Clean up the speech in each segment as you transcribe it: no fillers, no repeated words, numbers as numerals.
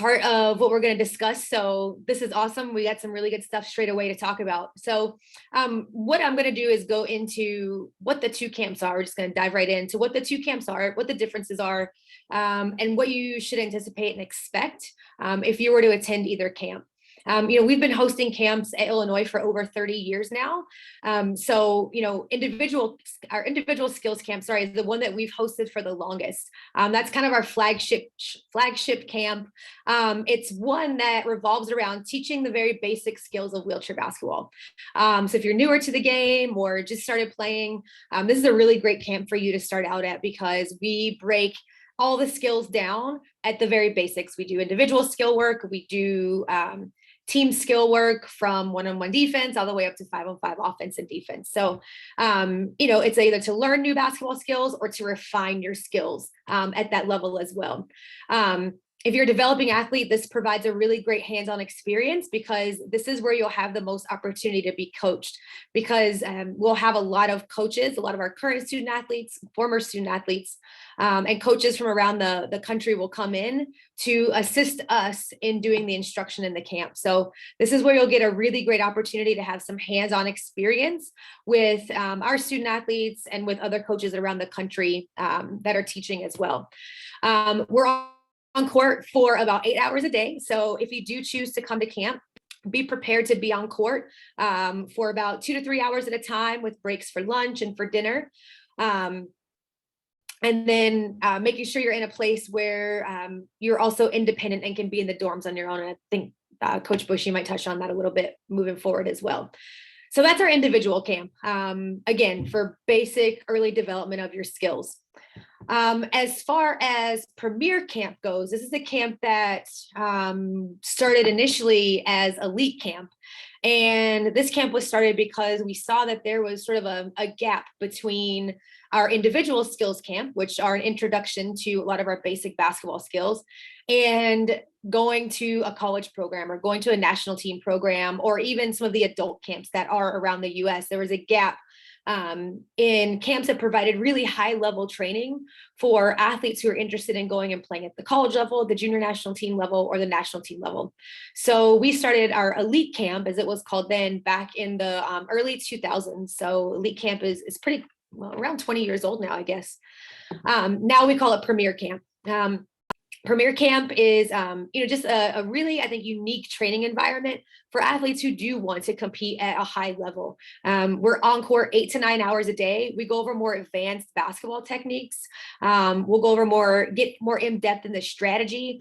part of what we're going to discuss. So this is awesome. We got some really good stuff straight away to talk about. So what I'm going to do is go into what the two camps are. We're just going to dive right into what the two camps are, what the differences are, and what you should anticipate and expect if you were to attend either camp. We've been hosting camps at Illinois for over 30 years now. So, our individual skills camp, is the one that we've hosted for the longest. That's kind of our flagship camp. It's one that revolves around teaching the very basic skills of wheelchair basketball. So if you're newer to the game or just started playing, this is a really great camp for you to start out at, because we break all the skills down at the very basics. We do individual skill work. We do team skill work from one-on-one defense all the way up to 5-on-5 offense and defense. So, it's either to learn new basketball skills or to refine your skills at that level as well. If you're a developing athlete, this provides a really great hands-on experience, because this is where you'll have the most opportunity to be coached, because we'll have a lot of coaches, a lot of our current student athletes, former student athletes, and coaches from around the country will come in to assist us in doing the instruction in the camp. So this is where you'll get a really great opportunity to have some hands-on experience with our student athletes and with other coaches around the country that are teaching as well. We're on court for about 8 hours a day. So if you do choose to come to camp, be prepared to be on court for about 2 to 3 hours at a time, with breaks for lunch and for dinner. And then making sure you're in a place where you're also independent and can be in the dorms on your own. And I think Coach Buchi might touch on that a little bit moving forward as well. So that's our individual camp, again, for basic early development of your skills. As far as Premier Camp goes, this is a camp that started initially as Elite Camp. And this camp was started because we saw that there was sort of a gap between our individual skills camp, which are an introduction to a lot of our basic basketball skills, and going to a college program or going to a national team program, or even some of the adult camps that are around the US. There was a gap in camps that provided really high level training for athletes who are interested in going and playing at the college level, the junior national team level, or the national team level. So we started our Elite Camp, as it was called then, back in the early 2000s. So Elite Camp is pretty, well, around 20 years old now, I guess. Now we call it Premier Camp. Premier Camp is, just a really, I think, unique training environment for athletes who do want to compete at a high level. We're on court 8 to 9 hours a day. We go over more advanced basketball techniques. We'll go over get more in depth in the strategy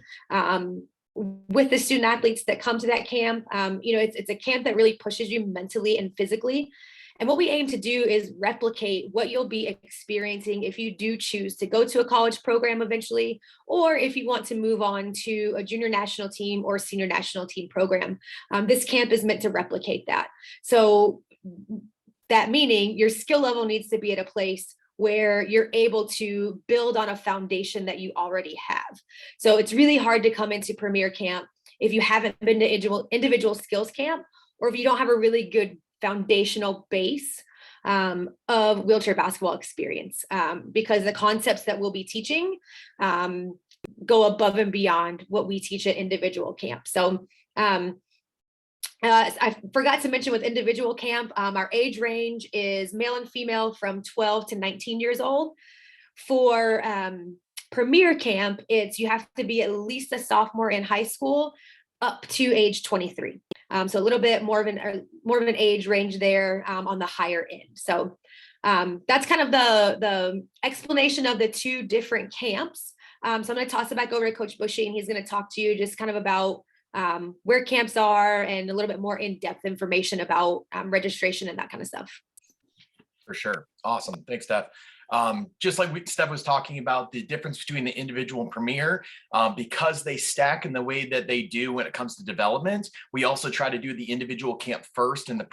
with the student athletes that come to that camp. It's a camp that really pushes you mentally and physically. And what we aim to do is replicate what you'll be experiencing if you do choose to go to a college program eventually, or if you want to move on to a junior national team or senior national team program. This camp is meant to replicate that. So that meaning your skill level needs to be at a place where you're able to build on a foundation that you already have. So it's really hard to come into Premier Camp if you haven't been to individual skills camp, or if you don't have a really good foundational base of wheelchair basketball experience, because the concepts that we'll be teaching go above and beyond what we teach at individual camp. So I forgot to mention with individual camp, our age range is male and female from 12 to 19 years old. For Premier Camp, you have to be at least a sophomore in high school up to age 23. So a little bit more of an age range there on the higher end. So that's kind of the explanation of the two different camps. So I'm going to toss it back over to Coach Buchi, and he's going to talk to you just kind of about where camps are and a little bit more in-depth information about registration and that kind of stuff. For sure. Awesome. Thanks, Steph. Just like Steph was talking about the difference between the individual and Premier, because they stack in the way that they do when it comes to development, we also try to do the individual camp first and the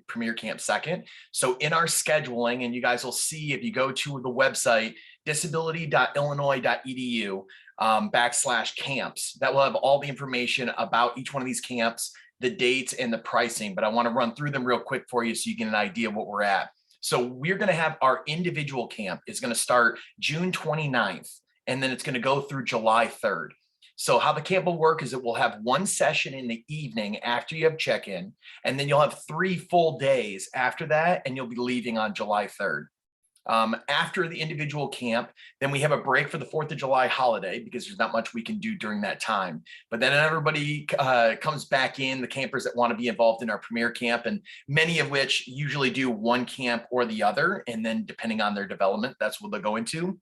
Premier Camp second. So in our scheduling, and you guys will see if you go to the website, disability.illinois.edu /camps, that will have all the information about each one of these camps, the dates and the pricing. But I want to run through them real quick for you so you get an idea of what we're at. So we're going to have our individual camp. It's going to start June 29th, and then it's going to go through July 3rd. So how the camp will work is it will have one session in the evening after you have check-in, and then you'll have 3 full days after that, and you'll be leaving on July 3rd. After the individual camp, then we have a break for the 4th of July holiday because there's not much we can do during that time. But then everybody comes back in, the campers that want to be involved in our premier camp, and many of which usually do one camp or the other. And then depending on their development, that's what they'll go into.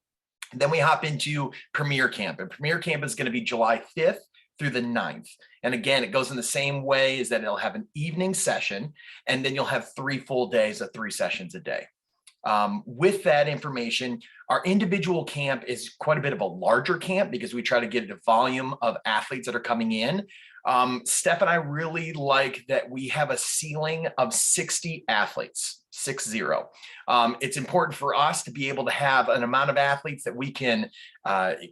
And then we hop into premier camp, and premier camp is going to be July 5th through the 9th. And again, it goes in the same way, is that it'll have an evening session, and then you'll have 3 full days of 3 sessions a day. With that information, our individual camp is quite a bit of a larger camp because we try to get a volume of athletes that are coming in. Steph and I really like that we have a ceiling of 60 athletes, 60. It's important for us to be able to have an amount of athletes that we can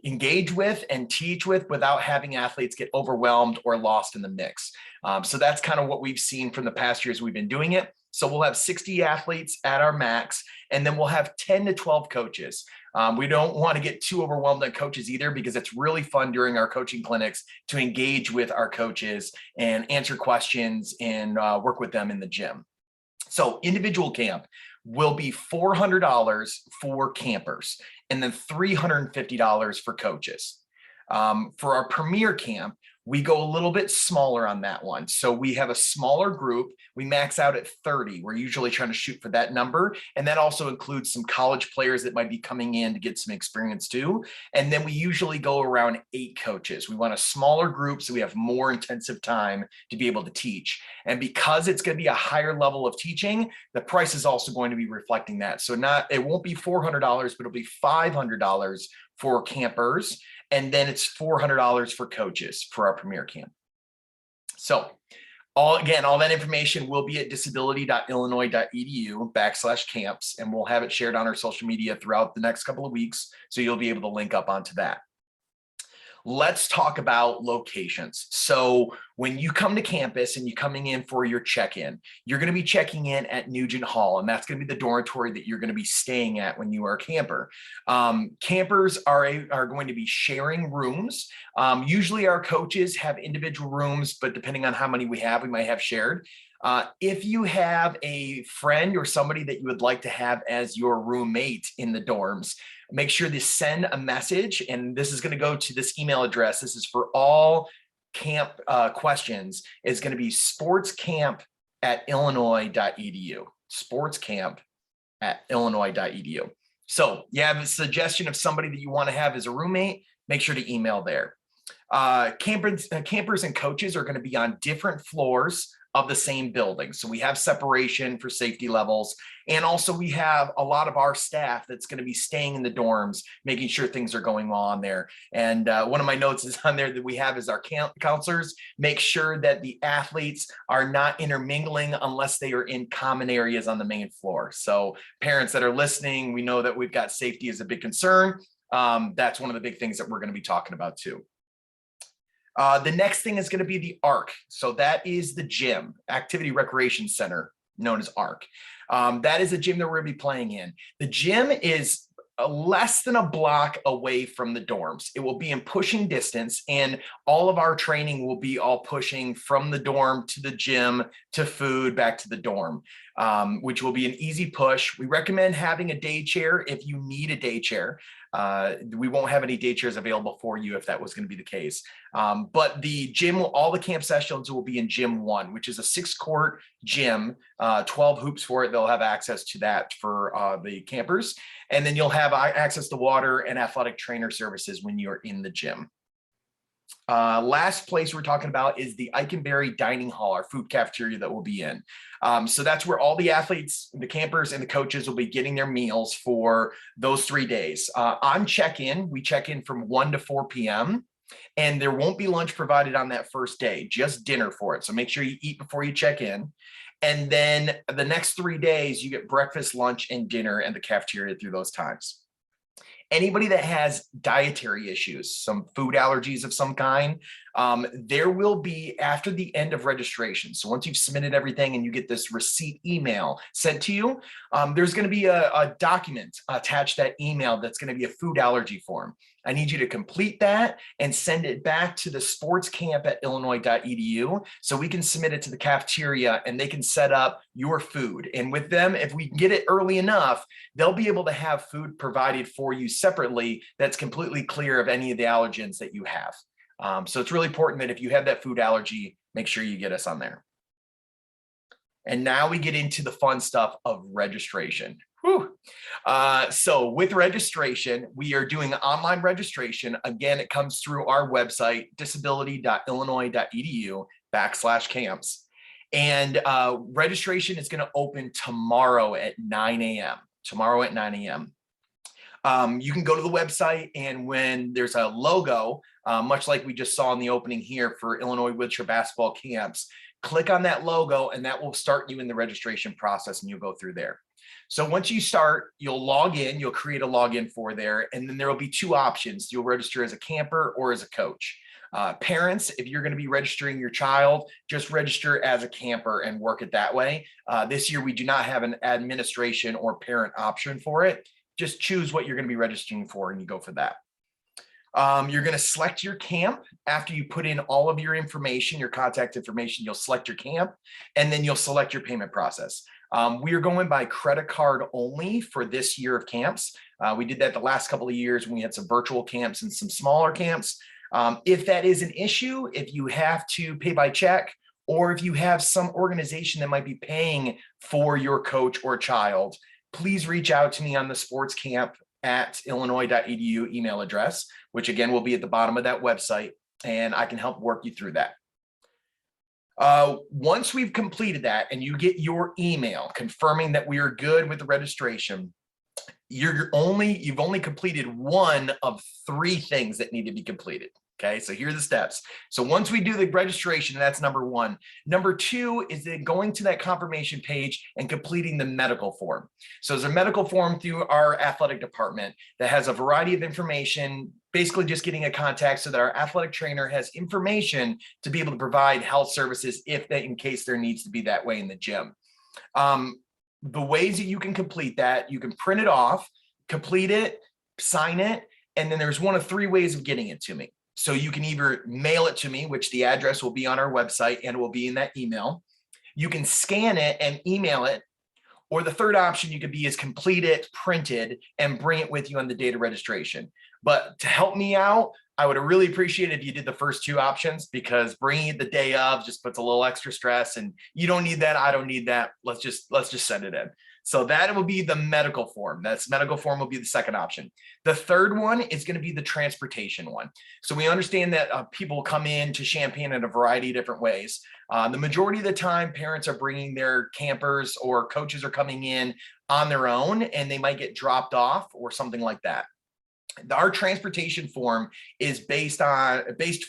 engage with and teach with without having athletes get overwhelmed or lost in the mix. So that's kind of what we've seen from the past years we've been doing it. So we'll have 60 athletes at our max, and then we'll have 10 to 12 coaches. We don't want to get too overwhelmed on coaches either, because it's really fun during our coaching clinics to engage with our coaches and answer questions and work with them in the gym. So individual camp will be $400 for campers and then $350 for coaches. For our premier camp, we go a little bit smaller on that one. So we have a smaller group. We max out at 30. We're usually trying to shoot for that number. And that also includes some college players that might be coming in to get some experience too. And then we usually go around 8 coaches. We want a smaller group so we have more intensive time to be able to teach. And because it's going to be a higher level of teaching, the price is also going to be reflecting that. So it won't be $400, but it'll be $500 for campers. And then it's $400 for coaches for our premier camp. So all that information will be at disability.illinois.edu/camps, and we'll have it shared on our social media throughout the next couple of weeks. So you'll be able to link up onto that. Let's talk about locations. So when you come to campus and you're coming in for your check-in, you're going to be checking in at Nugent Hall, and that's going to be the dormitory that you're going to be staying at when you are a camper. Campers are going to be sharing rooms. Usually our coaches have individual rooms, but depending on how many we have, we might have shared. If you have a friend or somebody that you would like to have as your roommate in the dorms, make sure to send a message, and this is going to go to this email address. This is for all camp questions. It's going to be sportscamp@illinois.edu. sportscamp@illinois.edu. So you have a suggestion of somebody that you want to have as a roommate, make sure to email there. Campers and coaches are going to be on different floors of the same building. So we have separation for safety levels. And also we have a lot of our staff that's going to be staying in the dorms, making sure things are going well on there. And one of my notes is on there that we have is our counselors make sure that the athletes are not intermingling unless they are in common areas on the main floor. So parents that are listening, we know that we've got safety as a big concern. That's one of the big things that we're going to be talking about too. The next thing is going to be the ARC. So that is the gym, Activity Recreation Center, known as ARC. That is a gym that we're going to be playing in. The gym is less than a block away from the dorms. It will be in pushing distance, and all of our training will be all pushing from the dorm to the gym to food back to the dorm, which will be an easy push. We recommend having a day chair if you need a day chair. We won't have any day chairs available for you if that was going to be the case. But the gym, all the camp sessions will be in Gym 1, which is a 6-court gym, 12 hoops for it. They'll have access to that for the campers. And then you'll have access to water and athletic trainer services when you're in the gym. Last place we're talking about is the Eikenberry dining hall, our food cafeteria that we'll be in. So that's where all the athletes, the campers, and the coaches will be getting their meals for those 3 days. On check-in, we check in from 1 to 4 p.m. and there won't be lunch provided on that first day, just dinner for it. So make sure you eat before you check in. And then the next 3 days, you get breakfast, lunch, and dinner in the cafeteria through those times. Anybody that has dietary issues, some food allergies of some kind, There will be after the end of registration. So once you've submitted everything and you get this receipt email sent to you, there's going to be a document attached to that email that's going to be a food allergy form. I need you to complete that and send it back to the sportscamp@illinois.edu so we can submit it to the cafeteria and they can set up your food. And with them, if we get it early enough, they'll be able to have food provided for you separately that's completely clear of any of the allergens that you have. So it's really important that if you have that food allergy, make sure you get us on there. And now we get into the fun stuff of registration. Whew. So with registration, we are doing online registration. Again, it comes through our website, disability.illinois.edu/camps. And registration is going to open tomorrow at 9 a.m. Tomorrow at 9 a.m. You can go to the website, and when there's a logo, much like we just saw in the opening here for Illinois Wheelchair Basketball Camps, click on that logo and that will start you in the registration process and you'll go through there. So once you start, you'll log in, you'll create a login for there, and then there will be two options. You'll register as a camper or as a coach. Parents, if you're going to be registering your child, just register as a camper and work it that way. This year, we do not have an administration or parent option for it. Just choose what you're going to be registering for and you go for that. You're going to select your camp. After you put in all of your information, your contact information, you'll select your camp, and then you'll select your payment process. We are going by credit card only for this year of camps. We did that the last couple of years when we had some virtual camps and some smaller camps. If that is an issue, if you have to pay by check, or if you have some organization that might be paying for your coach or child, please reach out to me on the sportscamp@illinois.edu email address, which again will be at the bottom of that website, and I can help work you through that. Once we've completed that and you get your email confirming that we are good with the registration, you've only completed one of 3 things that need to be completed. Okay, so here are the steps. So once we do the registration, that's number 1. Number 2 is then going to that confirmation page and completing the medical form. So there's a medical form through our athletic department that has a variety of information, basically just getting a contact so that our athletic trainer has information to be able to provide health services in case there needs to be that way in the gym. The ways that you can complete that, you can print it off, complete it, sign it, and then there's one of 3 ways of getting it to me. So you can either mail it to me, which the address will be on our website and will be in that email. You can scan it and email it. Or the third option you could be is complete it, print it, and bring it with you on the date of registration. But to help me out, I would really appreciate it if you did the first 2 options, because bringing it the day of just puts a little extra stress, and you don't need that. I don't need that. Let's just send it in. So that will be the medical form. Medical form will be the second option. The third one is going to be the transportation one. So we understand that people come in to Champaign in a variety of different ways. The majority of the time, parents are bringing their campers or coaches are coming in on their own, and they might get dropped off or something like that. Our transportation form is based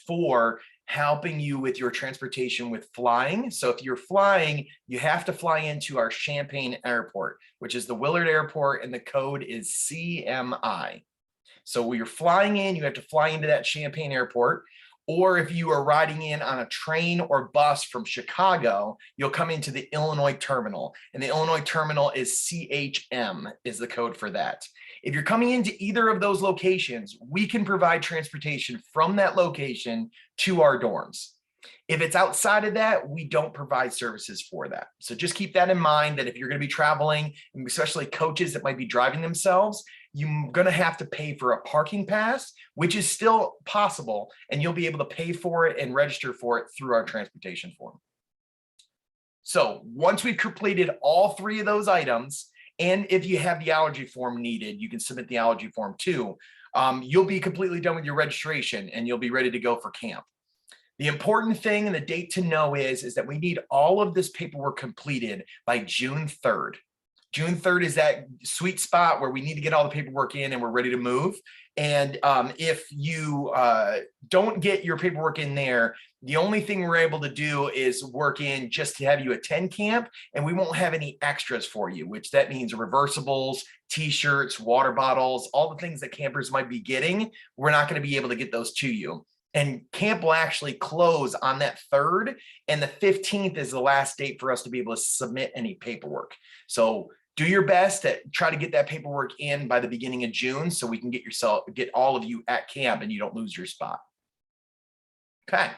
for helping you with your transportation with flying. So if you're flying, you have to fly into our Champaign Airport, which is the Willard Airport, and the code is CMI. So when you're flying in, you have to fly into that Champaign Airport. Or if you are riding in on a train or bus from Chicago, you'll come into the Illinois terminal. And the Illinois terminal is CHM is the code for that. If you're coming into either of those locations, we can provide transportation from that location to our dorms. If it's outside of that, we don't provide services for that. So just keep that in mind, that if you're going to be traveling, and especially coaches that might be driving themselves, you're going to have to pay for a parking pass, which is still possible, and you'll be able to pay for it and register for it through our transportation form. So once we've completed all 3 of those items, and if you have the allergy form needed, you can submit the allergy form too, you'll be completely done with your registration and you'll be ready to go for camp. The important thing and the date to know is that we need all of this paperwork completed by June 3rd. June 3rd is that sweet spot where we need to get all the paperwork in and we're ready to move. And if you don't get your paperwork in there, the only thing we're able to do is work in just to have you attend camp, and we won't have any extras for you, which that means reversibles, t-shirts, water bottles, all the things that campers might be getting. We're not going to be able to get those to you. And camp will actually close on that 3rd, and the 15th is the last date for us to be able to submit any paperwork. So do your best to try to get that paperwork in by the beginning of June so we can get all of you at camp and you don't lose your spot. Okay.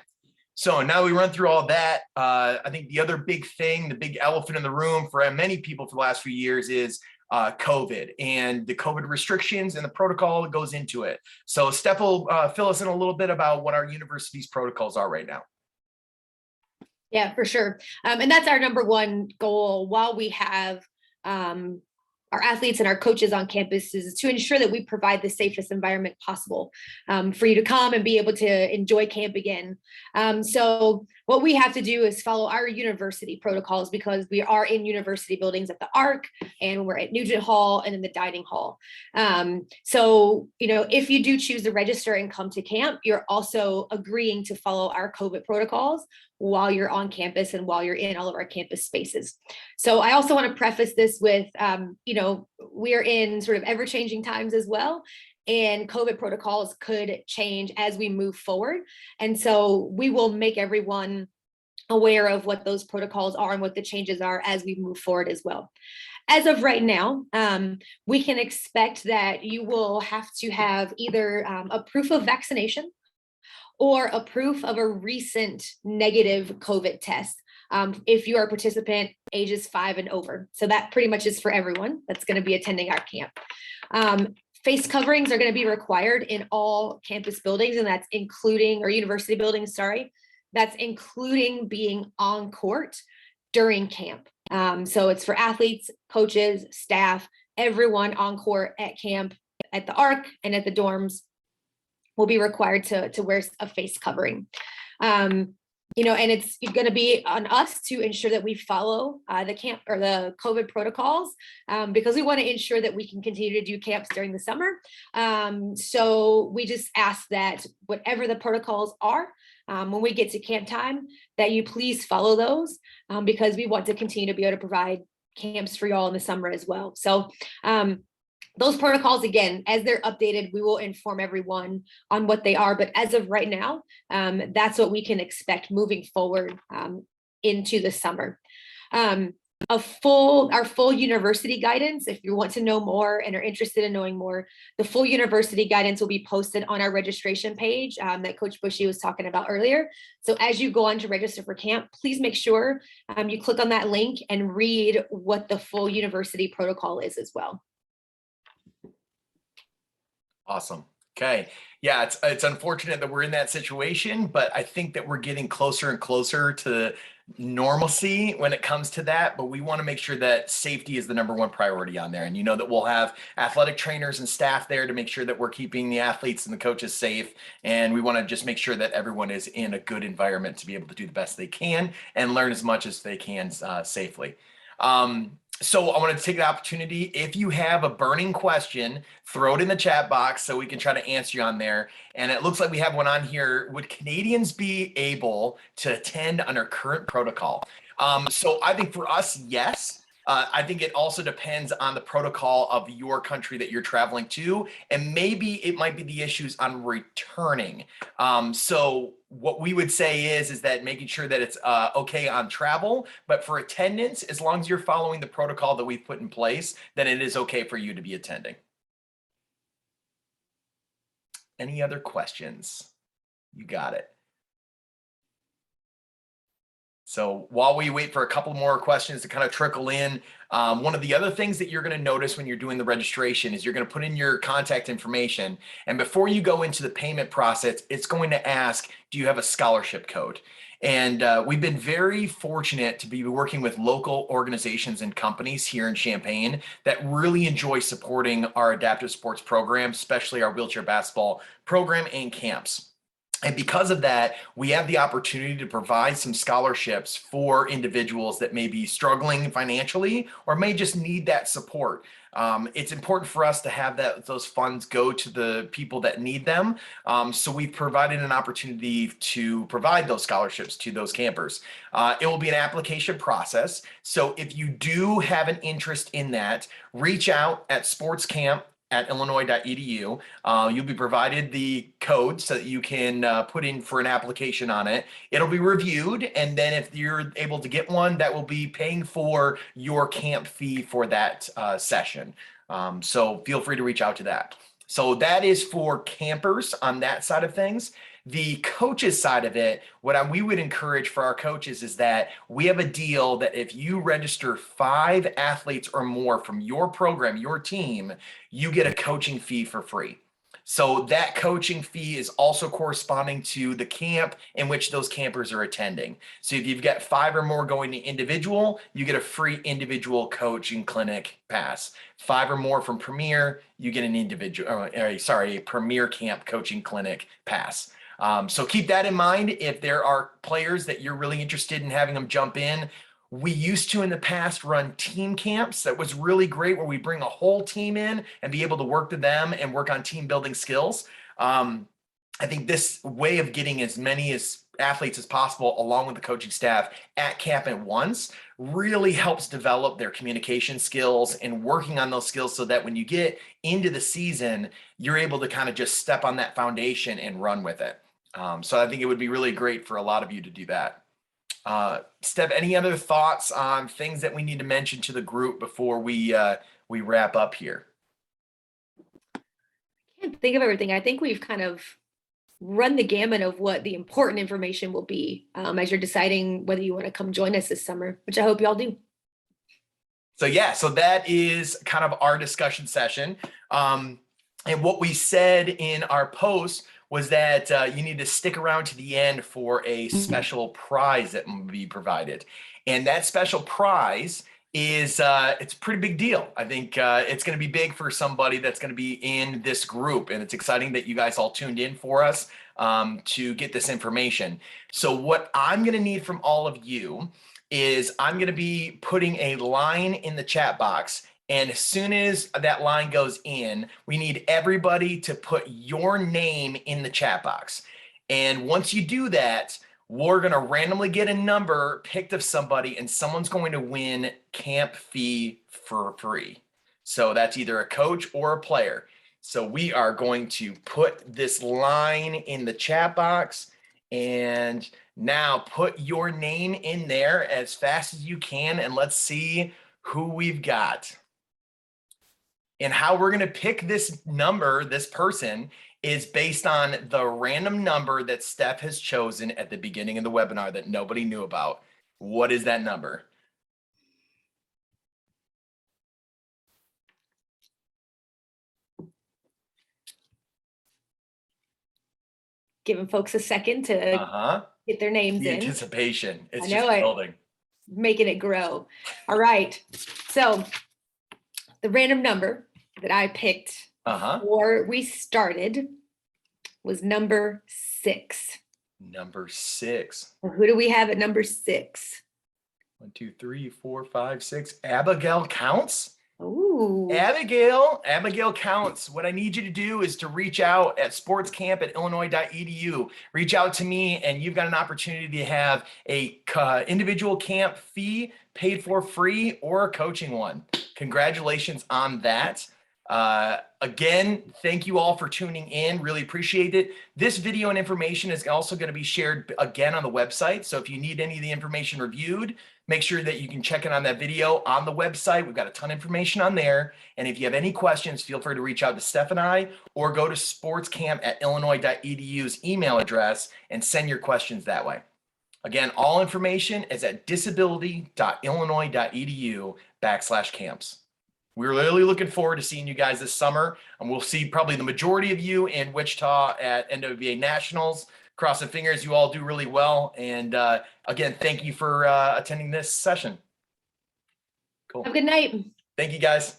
So now we run through all that. I think the other big thing, the big elephant in the room for many people for the last few years is COVID and the COVID restrictions and the protocol that goes into it. So Steph will fill us in a little bit about what our university's protocols are right now. Yeah, for sure. And that's our number one goal while we have our athletes and our coaches on campus, is to ensure that we provide the safest environment possible for you to come and be able to enjoy camp again. So what we have to do is follow our university protocols, because we are in university buildings at the ARC, and we're at Nugent Hall and in the dining hall. So, if you do choose to register and come to camp, you're also agreeing to follow our COVID protocols while you're on campus and while you're in all of our campus spaces. So I also want to preface this with, we are in sort of ever-changing times as well, and COVID protocols could change as we move forward. And so we will make everyone aware of what those protocols are and what the changes are as we move forward as well. As of right now, we can expect that you will have to have either a proof of vaccination or a proof of a recent negative COVID test if you are a participant ages 5 and over. So that pretty much is for everyone that's going to be attending our camp. Face coverings are going to be required in all campus buildings, and that's including, or university buildings, sorry, that's including being on court during camp. So it's for athletes, coaches, staff, everyone on court at camp, at the ARC and at the dorms will be required to wear a face covering. And it's going to be on us to ensure that we follow the camp or the COVID protocols, because we want to ensure that we can continue to do camps during the summer. So we just ask that whatever the protocols are, when we get to camp time, that you please follow those, because we want to continue to be able to provide camps for y'all in the summer as well. So those protocols, again, as they're updated, we will inform everyone on what they are. But as of right now, that's what we can expect moving forward into the summer. Our full university guidance, if you want to know more and are interested in knowing more, the full university guidance will be posted on our registration page that Coach Buchi was talking about earlier. So as you go on to register for camp, please make sure you click on that link and read what the full university protocol is as well. Awesome. Okay. Yeah, it's unfortunate that we're in that situation, but I think that we're getting closer and closer to normalcy when it comes to that. But we want to make sure that safety is the number one priority on there. And that we'll have athletic trainers and staff there to make sure that we're keeping the athletes and the coaches safe. And we want to just make sure that everyone is in a good environment to be able to do the best they can and learn as much as they can safely. So I want to take the opportunity, if you have a burning question, throw it in the chat box so we can try to answer you on there. And it looks like we have one on here. Would Canadians be able to attend under current protocol? So I think for us, yes. I think it also depends on the protocol of your country that you're traveling to, and maybe it might be the issues on returning. So what we would say is that making sure that it's okay on travel, but for attendance, as long as you're following the protocol that we've put in place, then it is okay for you to be attending. Any other questions? You got it. So while we wait for a couple more questions to kind of trickle in, one of the other things that you're going to notice when you're doing the registration is you're going to put in your contact information. And before you go into the payment process, it's going to ask, do you have a scholarship code? And we've been very fortunate to be working with local organizations and companies here in Champaign that really enjoy supporting our adaptive sports program, especially our wheelchair basketball program and camps. And because of that, we have the opportunity to provide some scholarships for individuals that may be struggling financially or may just need that support. It's important for us to have those funds go to the people that need them. So we've provided an opportunity to provide those scholarships to those campers. It will be an application process. So if you do have an interest in that, reach out at sportscamp at illinois.edu. You'll be provided the code so that you can put in for an application on it. It'll be reviewed, and then if you're able to get one, that will be paying for your camp fee for that session. So feel free to reach out to that. So that is for campers on that side of things. The coaches side of it, what we would encourage for our coaches is that we have a deal that if you register 5 athletes or more from your program, your team, you get a coaching fee for free. So that coaching fee is also corresponding to the camp in which those campers are attending. So if you've got 5 or more going to individual, you get a free individual coaching clinic pass. 5 or more from Premier, you get an a Premier Camp coaching clinic pass. So keep that in mind. If there are players that you're really interested in having them jump in, we used to in the past run team camps. That was really great, where we bring a whole team in and be able to work with them and work on team building skills. I think this way of getting as many athletes as possible along with the coaching staff at camp at once really helps develop their communication skills and working on those skills, so that when you get into the season, you're able to kind of just step on that foundation and run with it. So I think it would be really great for a lot of you to do that. Steph, any other thoughts on things that we need to mention to the group before we wrap up here? I can't think of everything. I think we've kind of run the gamut of what the important information will be as you're deciding whether you want to come join us this summer, which I hope you all do. So yeah, so that is kind of our discussion session. And what we said in our post was that you need to stick around to the end for a special prize that will be provided. And that special prize is it's a pretty big deal. I think it's going to be big for somebody that's going to be in this group. And it's exciting that you guys all tuned in for us to get this information. So what I'm going to need from all of you is I'm going to be putting a line in the chat box. And as soon as that line goes in, we need everybody to put your name in the chat box. And once you do that, we're going to randomly get a number picked of somebody, and someone's going to win camp fee for free. So that's either a coach or a player. So we are going to put this line in the chat box, and now put your name in there as fast as you can, and let's see who we've got. And how we're going to pick this number, this person, is based on the random number that Steph has chosen at the beginning of the webinar that nobody knew about. What is that number? Giving folks a second to get their names the in. Anticipation. It's I know, just building. Making it grow. All right. So the random number that I picked before we started was number 6. Number 6. Well, who do we have at number 6? 1, 2, 3, 4, 5, 6. Abigail counts. Ooh. Abigail counts. What I need you to do is to reach out at sportscamp@illinois.edu. Reach out to me, and you've got an opportunity to have a individual camp fee paid for free, or a coaching one. Congratulations on that. Again, thank you all for tuning in. Really appreciate it. This video and information is also going to be shared again on the website. So if you need any of the information reviewed, make sure that you can check it on that video on the website. We've got a ton of information on there. And if you have any questions, feel free to reach out to Steph and I, or go to sportscamp@illinois.edu's email address and send your questions that way. Again, all information is at disability.illinois.edu/camps. We're really looking forward to seeing you guys this summer, and we'll see probably the majority of you in Wichita at NWBA Nationals. Crossing fingers, you all do really well. And again, thank you for attending this session. Cool. Have a good night. Thank you, guys.